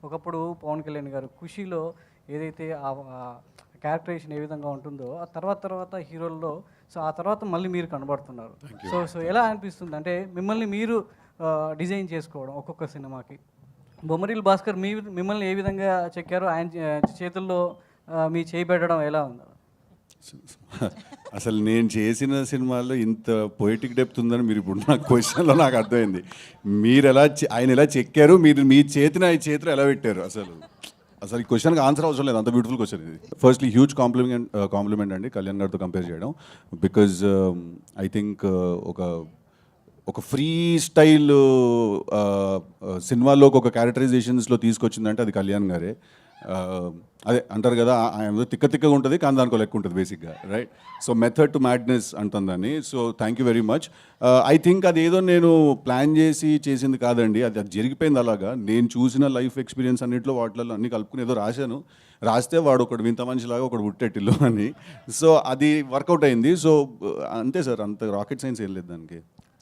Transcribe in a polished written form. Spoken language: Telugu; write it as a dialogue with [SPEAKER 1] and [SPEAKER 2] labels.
[SPEAKER 1] ఒకప్పుడు పవన్ కళ్యాణ్ గారు 'ఖుషీలో' ఏదైతే క్యారెక్టరైజేషన్ ఏ విధంగా ఉంటుందో ఆ తర్వాత హీరోల్లో సో ఆ తర్వాత మళ్ళీ మీరు కనబడుతున్నారు. సో ఎలా అనిపిస్తుంది అంటే మిమ్మల్ని మీరు డిజైన్ చేసుకోవడం ఒక్కొక్క సినిమాకి? బొమ్మరిల్లు భాస్కర్ మిమ్మల్ని ఏ విధంగా చెక్కారో ఆయన చేతుల్లో మీ చేయి పెట్టడం ఎలా ఉంది?
[SPEAKER 2] అసలు నేను చేసిన సినిమాల్లో ఇంత పొయిటిక్ డెప్త్ ఉందని మీరు ఇప్పుడు నా క్వశ్చన్లో నాకు అర్థమైంది. మీరు ఎలా ఆయన ఎలా చెక్కారు, మీరు మీ చేతిని ఆయన చేతిలో ఎలా పెట్టారు? అసలు ఈ క్వశ్చన్కి ఆన్సర్ అవసరం లేదు, అంత బ్యూటిఫుల్ క్వశ్చన్ ఇది. ఫస్ట్లీ హ్యూజ్ కాంప్లిమెంట్ అండి కళ్యాణ్ గారితో కంపేర్ చేయడం. బికాజ్ ఐ థింక్ ఒక ఫ్రీ స్టైల్ సినిమాలోకి ఒక క్యారెక్టరైజేషన్స్లో తీసుకొచ్చిందంటే అది కళ్యాణ్ గారే. అదే అంటారు కదా, ఆయన తిక్కగా ఉంటుంది కానీ దానికో లెక్క ఉంటుంది బేసిక్గా, right? So method to madness అంటుందని. So thank you very much. I think అది ఏదో నేను ప్లాన్ చేసింది కాదండి, అది జరిగిపోయింది అలాగా. నేను చూసిన లైఫ్ ఎక్స్పీరియన్స్ అన్నింటిలో వాటిల్లో అన్ని కలుపుకుని ఏదో రాస్తే వాడు ఒకడు వింత మనిషిలాగా ఒకడు పుట్టేటిల్లు అని. సో అది వర్కౌట్ అయింది. సో అంతే సార్, అంత రాకెట్ సైన్స్ ఏం లేదు దానికి.